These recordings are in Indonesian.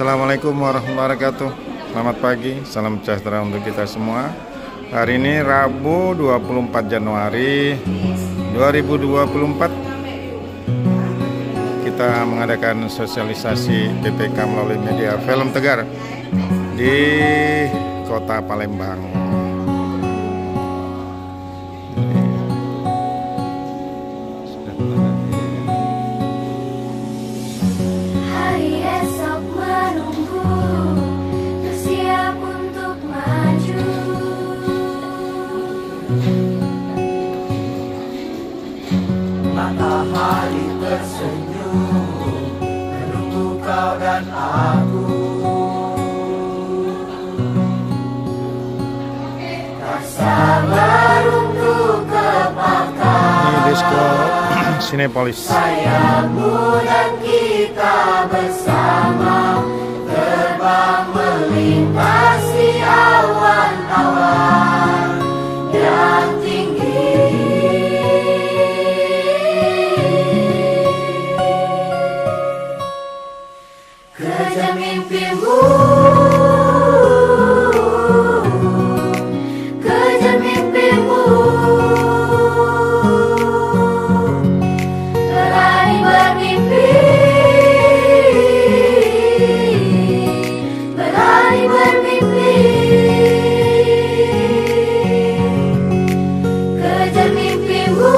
Assalamualaikum warahmatullahi wabarakatuh. Selamat pagi, salam sejahtera untuk kita semua. Hari ini Rabu 24 Januari 2024. Kita mengadakan sosialisasi PPK melalui media Film Tegar di Kota Palembang. Matahari tersenyum menunggu kau dan aku. Tak sabar untuk kepakar Ini disco Sinepolis. sayangmu dan kita bersama terbang melintasi awan-awan yang tinggi. Kejar mimpimu, kejar mimpimu, berani bermimpi, berani bermimpi. Kejar mimpimu,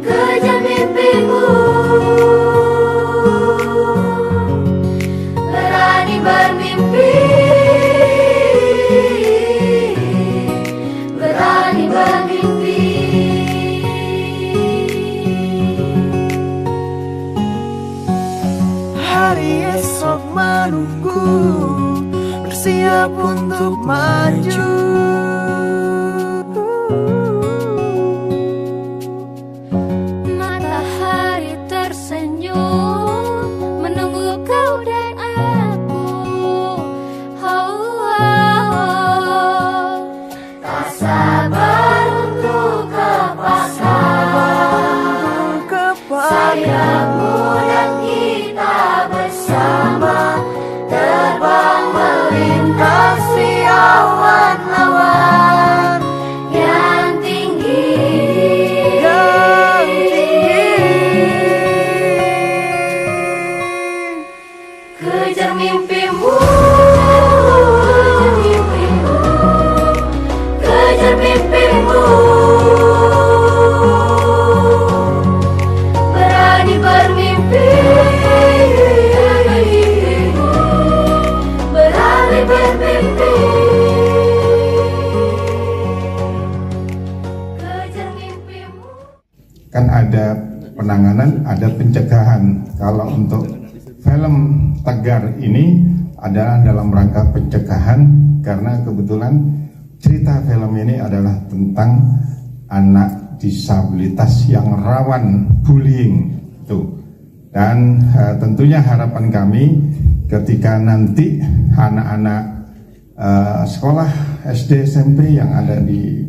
kejar mimpimu. Berani bermimpi. Hari esok menunggu, bersiap untuk maju. Matahari tersenyum menunggu kau dan aku. Tak sabar untuk kepasang sayangmu dan kita bersama terbang melintasi awan-awan yang tinggi, yang tinggi. Kejar mimpimu, kejar mimpimu, berani bermimpi, berani bermimpi. Kejar mimpimu. Kan ada penanganan, ada pencegahan. Kalau untuk film Tegar ini adalah dalam rangka pencegahan, karena kebetulan cerita film ini adalah tentang anak disabilitas yang rawan bullying tuh. Dan tentunya harapan kami ketika nanti anak-anak sekolah SD SMP yang ada di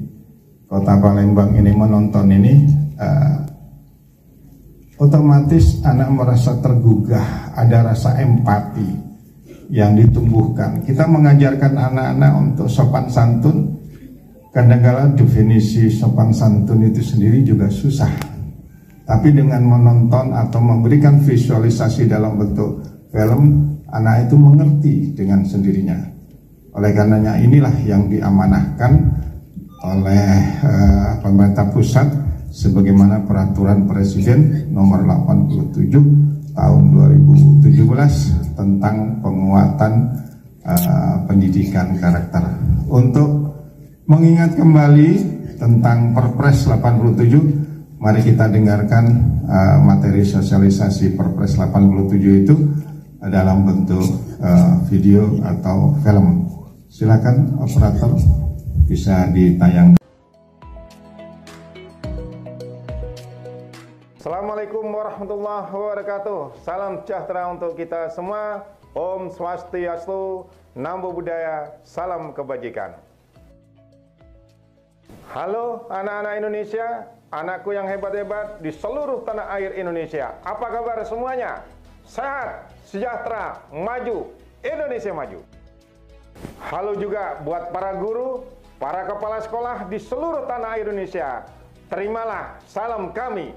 Kota Palembang ini menonton ini, otomatis anak merasa tergugah, ada rasa empati yang ditumbuhkan. Kita mengajarkan anak-anak untuk sopan santun. Kadang-kadang definisi sopan santun itu sendiri juga susah. Tapi dengan menonton atau memberikan visualisasi dalam bentuk film, anak itu mengerti dengan sendirinya. Oleh karenanya inilah yang diamanahkan oleh pemerintah pusat sebagaimana peraturan Presiden nomor 87 tahun 2017 tentang penguatan pendidikan karakter. Untuk mengingat kembali tentang Perpres 87, mari kita dengarkan materi sosialisasi Perpres 87 itu dalam bentuk video atau film. Silakan operator, bisa ditayangkan. Assalamualaikum warahmatullahi wabarakatuh. Salam sejahtera untuk kita semua. Om Swastiastu, Namo Buddhaya, salam kebajikan. Halo anak-anak Indonesia, anakku yang hebat-hebat di seluruh tanah air Indonesia. Apa kabar semuanya? Sehat, sejahtera, maju, Indonesia maju. Halo juga buat para guru, para kepala sekolah di seluruh tanah air Indonesia. Terimalah salam kami.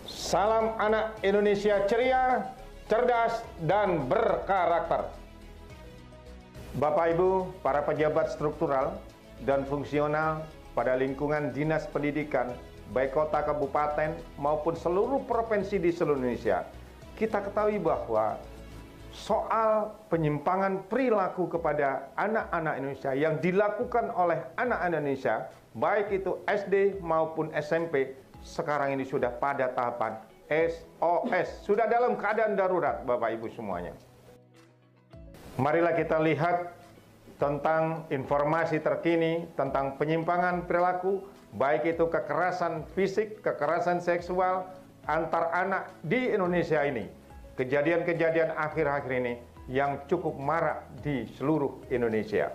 Salam anak Indonesia ceria, cerdas, dan berkarakter. Bapak Ibu, para pejabat struktural dan fungsional pada lingkungan dinas pendidikan, baik kota, kabupaten, maupun seluruh provinsi di seluruh Indonesia, kita ketahui bahwa soal penyimpangan perilaku kepada anak-anak Indonesia yang dilakukan oleh anak-anak Indonesia, baik itu SD maupun SMP, sekarang ini sudah pada tahapan SOS, sudah dalam keadaan darurat, Bapak Ibu semuanya. Marilah kita lihat tentang informasi terkini tentang penyimpangan perilaku, baik itu kekerasan fisik, kekerasan seksual antar anak di Indonesia ini. Kejadian-kejadian akhir-akhir ini yang cukup marak di seluruh Indonesia.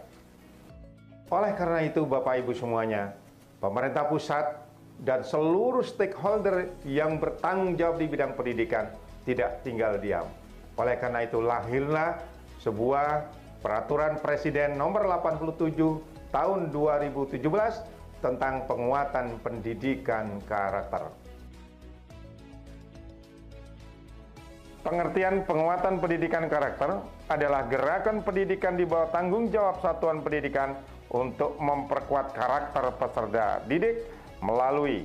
Oleh karena itu, Bapak Ibu semuanya, pemerintah pusat dan seluruh stakeholder yang bertanggung jawab di bidang pendidikan tidak tinggal diam. Oleh karena itu, lahirlah sebuah peraturan Presiden nomor 87 tahun 2017 tentang penguatan pendidikan karakter. Pengertian penguatan pendidikan karakter adalah gerakan pendidikan di bawah tanggung jawab satuan pendidikan untuk memperkuat karakter peserta didik melalui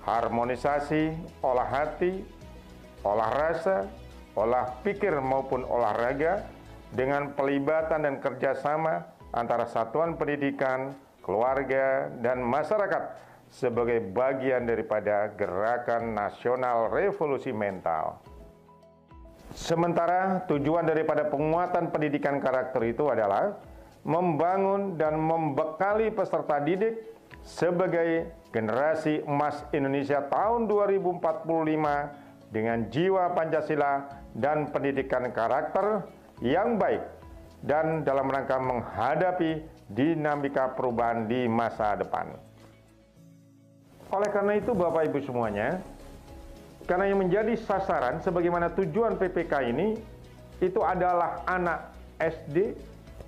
harmonisasi olah hati, olah rasa, olah pikir maupun olahraga dengan pelibatan dan kerjasama antara satuan pendidikan, keluarga, dan masyarakat sebagai bagian daripada gerakan nasional revolusi mental. Sementara tujuan daripada penguatan pendidikan karakter itu adalah membangun dan membekali peserta didik sebagai generasi emas Indonesia tahun 2045 dengan jiwa Pancasila dan pendidikan karakter yang baik dan dalam rangka menghadapi dinamika perubahan di masa depan. Oleh karena itu, Bapak Ibu semuanya, karena yang menjadi sasaran sebagaimana tujuan PPK ini itu adalah anak SD,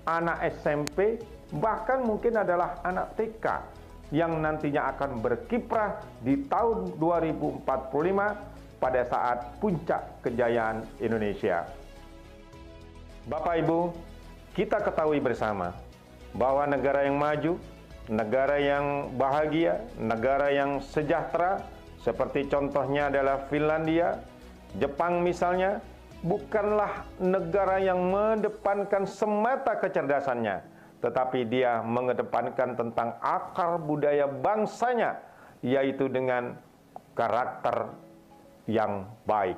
anak SMP, bahkan mungkin adalah anak TK yang nantinya akan berkiprah di tahun 2045 pada saat puncak kejayaan Indonesia. Bapak Ibu, kita ketahui bersama bahwa negara yang maju, negara yang bahagia, negara yang sejahtera, seperti contohnya adalah Finlandia, Jepang misalnya, bukanlah negara yang mengedepankan semata kecerdasannya, tetapi dia mengedepankan tentang akar budaya bangsanya, yaitu dengan karakter yang baik.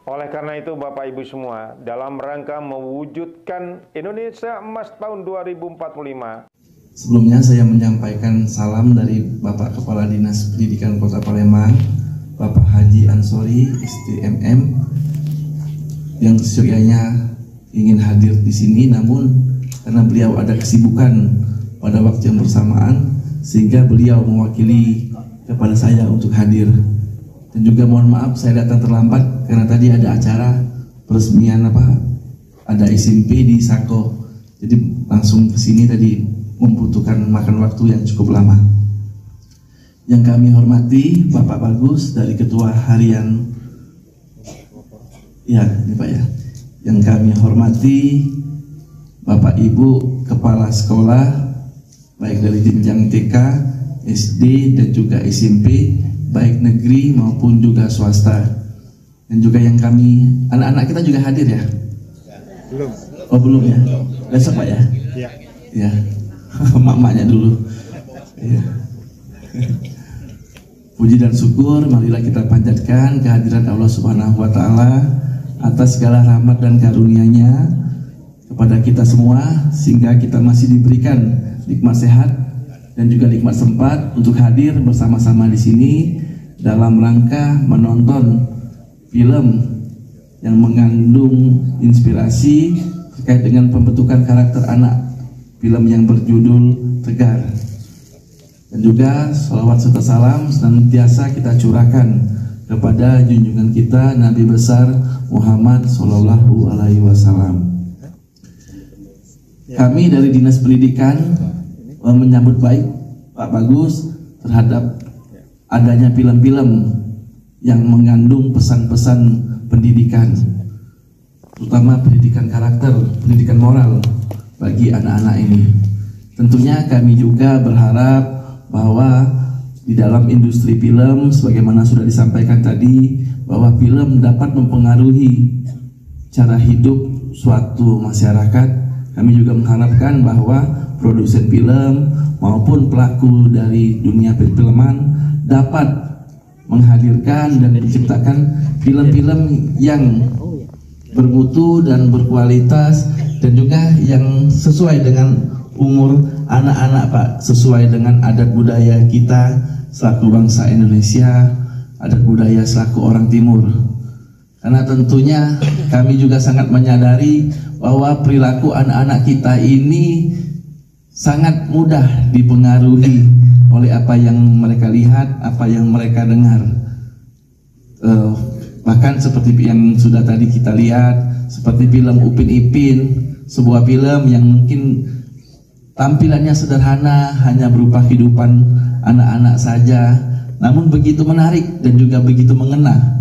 Oleh karena itu, Bapak Ibu semua, dalam rangka mewujudkan Indonesia Emas tahun 2045. Sebelumnya saya menyampaikan salam dari Bapak Kepala Dinas Pendidikan Kota Palembang, Bapak Haji Ansori, STMM, yang sekiranya ingin hadir di sini, namun karena beliau ada kesibukan pada waktu yang bersamaan, sehingga beliau mewakili kepada saya untuk hadir. Dan juga mohon maaf saya datang terlambat karena tadi ada acara peresmian ada SMP di Sako, jadi langsung ke sini tadi membutuhkan makan waktu yang cukup lama. Yang kami hormati Bapak Bagus dari Ketua Harian, ya ini Pak ya. Yang kami hormati Bapak Ibu Kepala Sekolah baik dari jenjang TK, SD dan juga SMP, baik negeri maupun juga swasta. Dan juga yang kami, anak-anak kita juga hadir ya? Belum. Oh belum ya? Besok Pak ya? Iya. Ya, mak-maknya dulu ya. Puji dan syukur marilah kita panjatkan kehadiran Allah Subhanahu wa Ta'ala atas segala rahmat dan karunia-Nya kepada kita semua, sehingga kita masih diberikan nikmat sehat dan juga nikmat sempat untuk hadir bersama-sama di sini dalam rangka menonton film yang mengandung inspirasi terkait dengan pembentukan karakter anak, film yang berjudul Tegar. Dan juga sholawat serta salam senantiasa kita curahkan kepada junjungan kita Nabi besar Muhammad Sallallahu Alaihi Wasallam. Kami dari Dinas Pendidikan menyambut baik Pak Bagus terhadap adanya film-film yang mengandung pesan-pesan pendidikan, terutama pendidikan karakter, pendidikan moral bagi anak-anak ini. Tentunya kami juga berharap bahwa di dalam industri film, sebagaimana sudah disampaikan tadi, bahwa film dapat mempengaruhi cara hidup suatu masyarakat. Kami juga mengharapkan bahwa produsen film maupun pelaku dari dunia perfilman dapat menghadirkan dan menciptakan film-film yang bermutu dan berkualitas, dan juga yang sesuai dengan umur anak-anak Pak, sesuai dengan adat budaya kita selaku bangsa Indonesia, adat budaya selaku orang timur. Karena tentunya kami juga sangat menyadari bahwa perilaku anak-anak kita ini sangat mudah dipengaruhi oleh apa yang mereka lihat, apa yang mereka dengar. Bahkan seperti yang sudah tadi kita lihat, seperti film Upin Ipin, sebuah film yang mungkin tampilannya sederhana, hanya berupa kehidupan anak-anak saja, namun begitu menarik dan juga begitu mengena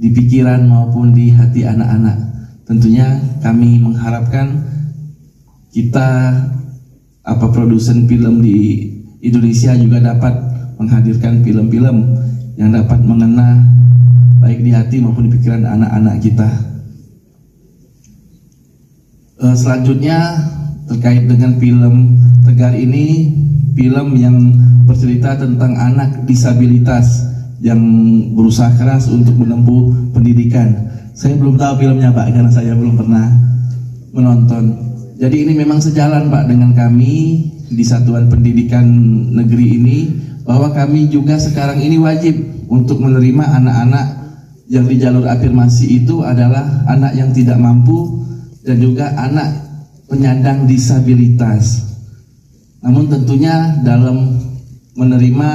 di pikiran maupun di hati anak-anak. Tentunya kami mengharapkan kita, produsen film di Indonesia juga dapat menghadirkan film-film yang dapat mengena baik di hati maupun di pikiran anak-anak kita. Selanjutnya terkait dengan film Tegar ini, film yang bercerita tentang anak disabilitas yang berusaha keras untuk menempuh pendidikan. Saya belum tahu filmnya Pak, karena saya belum pernah menonton. Jadi ini memang sejalan Pak dengan kami di Satuan Pendidikan Negeri ini, bahwa kami juga sekarang ini wajib untuk menerima anak-anak yang di jalur afirmasi itu adalah anak yang tidak mampu dan juga anak penyandang disabilitas. Namun tentunya dalam menerima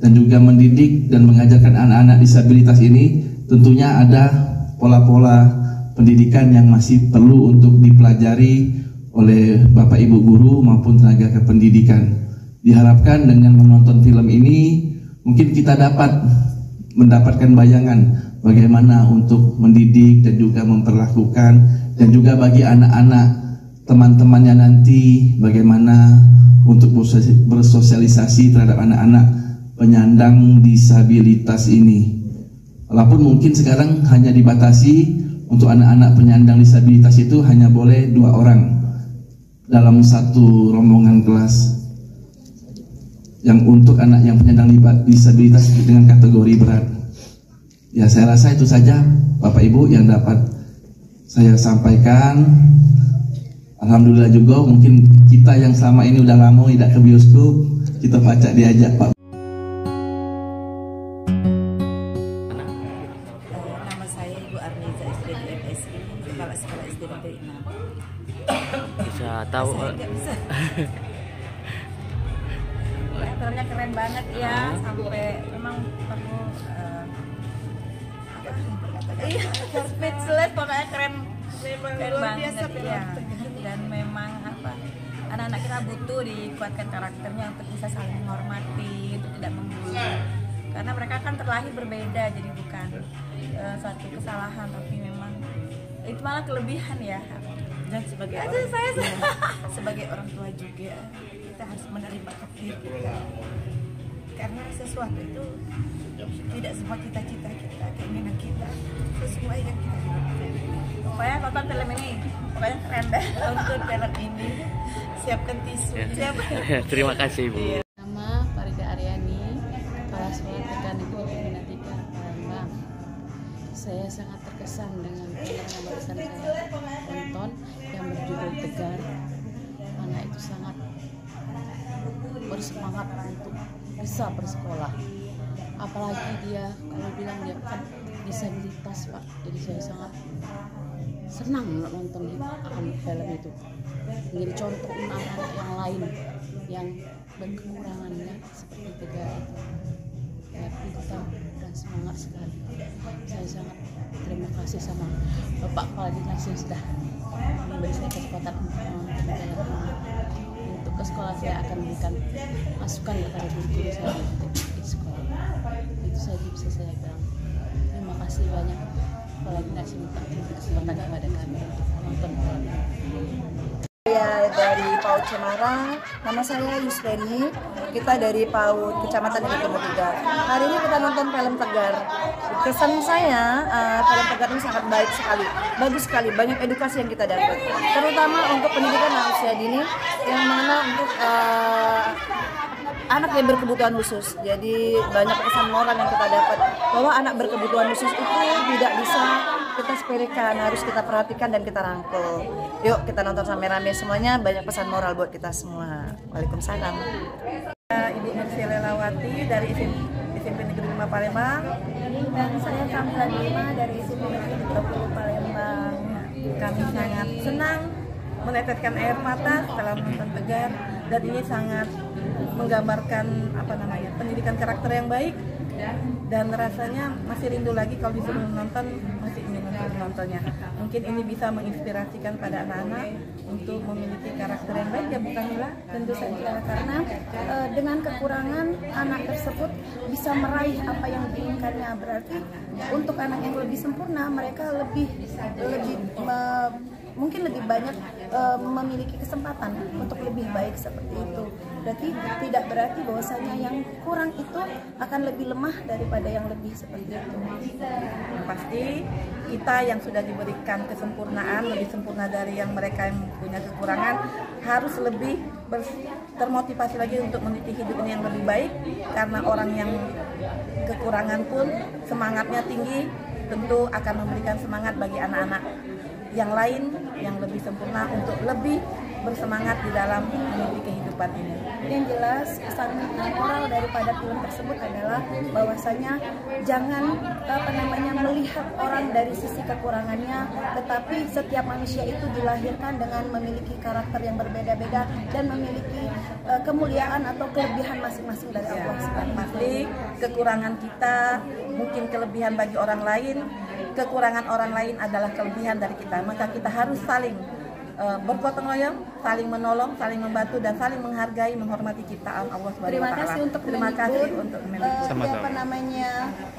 dan juga mendidik dan mengajarkan anak-anak disabilitas ini, tentunya ada pola-pola pendidikan yang masih perlu untuk dipelajari oleh Bapak Ibu guru maupun tenaga kependidikan. Diharapkan dengan menonton film ini mungkin kita dapat mendapatkan bayangan bagaimana untuk mendidik dan juga memperlakukan, dan juga bagi anak-anak teman-temannya nanti bagaimana untuk bersosialisasi terhadap anak-anak penyandang disabilitas ini. Walaupun mungkin sekarang hanya dibatasi untuk anak-anak penyandang disabilitas itu hanya boleh 2 orang dalam satu rombongan kelas. Yang untuk anak yang penyandang disabilitas dengan kategori berat. Ya, saya rasa itu saja Bapak Ibu yang dapat saya sampaikan. Alhamdulillah juga mungkin kita yang selama ini udah lama tidak ke bioskop, kita baca diajak Pak. Nama saya Ibu Arniza SPDI MSI, Kepala Sekolah SD Negeri 6. Bisa tahu? Filmnya keren banget ya, sampai memang perlu speechless, pokoknya keren banget ya. Dan memang anak-anak kita butuh dikuatkan karakternya untuk bisa saling menghormati, untuk tidak membuli, karena mereka kan terlahir berbeda, jadi bukan suatu kesalahan, tapi memang itu malah kelebihan ya. Dan sebagai orang tua juga kita harus menerima takdir kita, karena sesuatu itu tidak semua cita-cita kita, keinginan kita sesuai yang kita inginkan. Pokoknya nonton film ini, pokoknya keren deh. Nonton film ini, siapkan tisu. Terima kasih Ibu. Nama Farida Aryani, Kepala Sekolah TK Negeri Pembina 3 Palembang. Saya sangat terkesan dengan film yang barusan saya tonton yang berjudul Tegar. Anak itu sangat bersemangat untuk bisa bersekolah. Apalagi dia kalau bilang dia kan disabilitas Pak, jadi saya sangat senang nonton film itu. Menjadi contoh anak-anak yang lain yang berkekurangannya seperti Tegar itu. Tapi tetap dan semangat sekali. Saya sangat terima kasih sama Bapak Kepala Dinas yang sudah memberi saya kesempatan untuk ke sekolah. Saya akan berikan masukan kepada guru-guru saya di sekolah. Itu saja bisa saya bilang. Terima kasih banyak Kepala Dinas yang memberi kesempatan kepada kami untuk menonton film. Saya dari PAUD Cemara, nama saya Yusreni, kita dari PAUD Kecamatan Negeri Timur 3. Hari ini kita nonton film Tegar. Kesan saya, film Tegar ini sangat baik sekali, bagus sekali, banyak edukasi yang kita dapat. Terutama untuk pendidikan usia dini, yang mana untuk anak yang berkebutuhan khusus. Jadi banyak pesan moral yang kita dapat, bahwa anak berkebutuhan khusus itu tidak bisa kita sepelekan, harus kita perhatikan dan kita rangkul. Yuk kita nonton rame-rame semuanya, banyak pesan moral buat kita semua. Waalaikumsalam. Ibu Nursilelawati dari SMP Negeri 5 Palembang, dan saya Kamila Dima dari SMP Negeri 20 Palembang. Kami sangat senang meneteskan air mata setelah menonton Tegar, dan ini sangat menggambarkan pendidikan karakter yang baik, dan rasanya masih rindu lagi kalau disuruh menonton, masih ingin menontonnya. Mungkin ini bisa menginspirasikan pada anak-anak untuk memiliki karakter yang baik, ya bukan Mila? Tentu saja, karena dengan kekurangan anak tersebut bisa meraih apa yang diinginkannya. Berarti untuk anak yang lebih sempurna, mereka mungkin lebih banyak memiliki kesempatan untuk lebih baik seperti itu. Berarti tidak berarti bahwasanya yang kurang itu akan lebih lemah daripada yang lebih seperti itu. Yang pasti kita yang sudah diberikan kesempurnaan, lebih sempurna dari yang mereka yang punya kekurangan, harus lebih termotivasi lagi untuk meniti hidup ini yang lebih baik. Karena orang yang kekurangan pun semangatnya tinggi, tentu akan memberikan semangat bagi anak-anak yang lain yang lebih sempurna untuk lebih bersemangat di dalam meniti kehidupan ini. Yang jelas pesan moral daripada film tersebut adalah bahwasanya jangan melihat orang dari sisi kekurangannya, tetapi setiap manusia itu dilahirkan dengan memiliki karakter yang berbeda-beda dan memiliki kemuliaan atau kelebihan masing-masing dari Allah Subhanahu wa Ta'ala. Pasti kekurangan kita mungkin kelebihan bagi orang lain, kekurangan orang lain adalah kelebihan dari kita. Maka kita harus saling bergotong royong, saling menolong, saling membantu, dan saling menghargai, menghormati ciptaan Allah Subhanahu wa Ta'ala. Terima kasih untuk Mendikbud.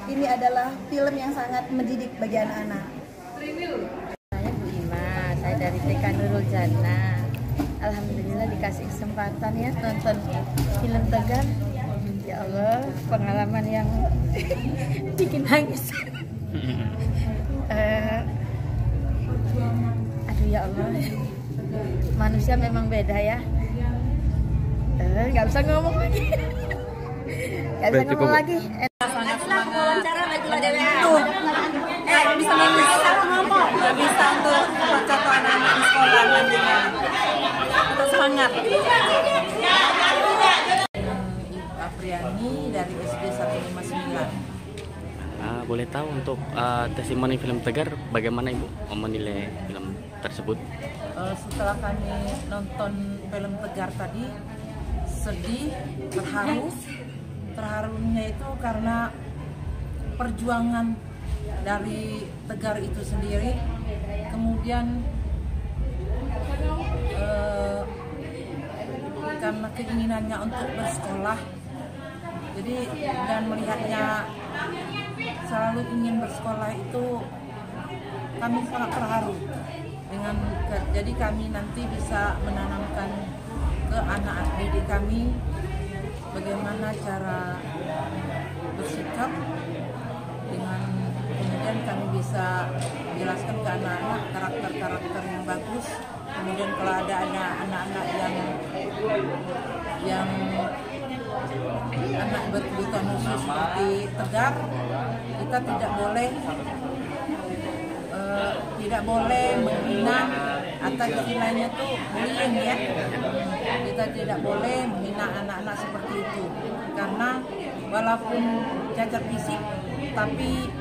Ini adalah film yang sangat mendidik bagi anak-anak. Saya Bu Ima, saya dari TK Nurul Jannah. Alhamdulillah dikasih kesempatan ya nonton film Tegar. Ya Allah, pengalaman yang bikin nangis. Aduh ya Allah, manusia memang beda ya. Nggak bisa ngomong lagi. Nggak bisa ngomong lagi. Sangat semangat bisa ngomong, nggak bisa untuk contoh anak-anak di sekolah nantinya. Untuk semangat. Apriani dari SD 159. Boleh tahu untuk testimoni film Tegar, bagaimana Ibu menilai film tersebut? Setelah kami nonton film Tegar tadi, sedih, terharu. Terharunya itu karena perjuangan dari Tegar itu sendiri, kemudian karena keinginannya untuk bersekolah, jadi dan melihatnya selalu ingin bersekolah itu, kami sangat terharu dengan jadi kami nanti bisa menanamkan ke anak didik kami bagaimana cara bersikap, dengan kemudian kami bisa jelaskan ke anak-anak karakter-karakter yang bagus. Kemudian kalau ada anak-anak yang anak berkebutuhan khusus seperti Tegar, kita tidak boleh menghina, atau istilahnya tuh bullying ya. Kita tidak boleh menghina anak-anak seperti itu, karena walaupun cacat fisik, tapi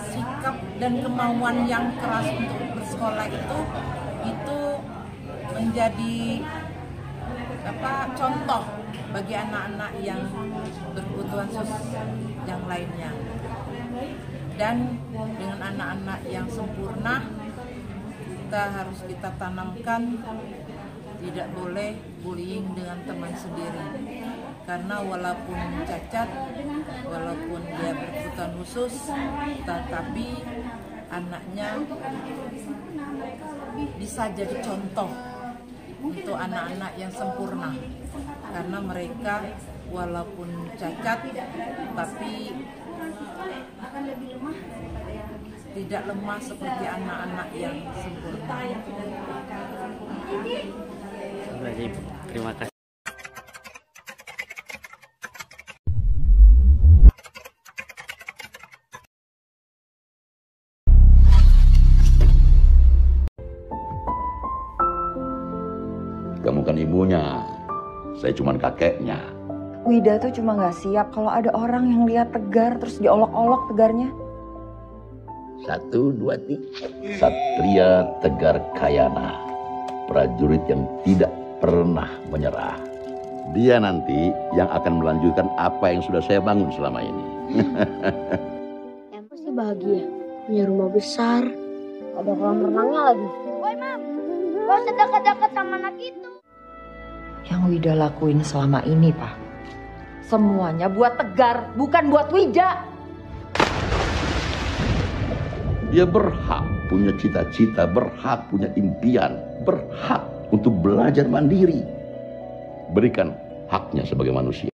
sikap dan kemauan yang keras untuk bersekolah itu menjadi contoh bagi anak-anak yang berkebutuhan khusus yang lainnya. Dan dengan anak-anak yang sempurna, kita tanamkan tidak boleh bullying dengan teman sendiri. Karena walaupun cacat, walaupun dia berkebutuhan khusus, tetapi anaknya bisa jadi contoh untuk anak-anak yang sempurna. Karena mereka walaupun cacat, tapi tidak lemah seperti anak-anak yang sempurna. Terima kasih. Kamu kan ibunya, saya cuma kakeknya. Wida tuh cuma nggak siap kalau ada orang yang lihat Tegar terus diolok-olok Tegarnya. 1, 2, 3. Satria Tegar Kayana, prajurit yang tidak pernah menyerah. Dia nanti yang akan melanjutkan apa yang sudah saya bangun selama ini. Yang pasti bahagia, punya rumah besar, ada kolam renangnya lagi. Woi Mam, gak usah dekat-dekat sama anak itu. Yang Wida lakuin selama ini, Pak, semuanya buat Tegar, bukan buat Wida. Dia berhak punya cita-cita, berhak punya impian, berhak untuk belajar mandiri. Berikan haknya sebagai manusia.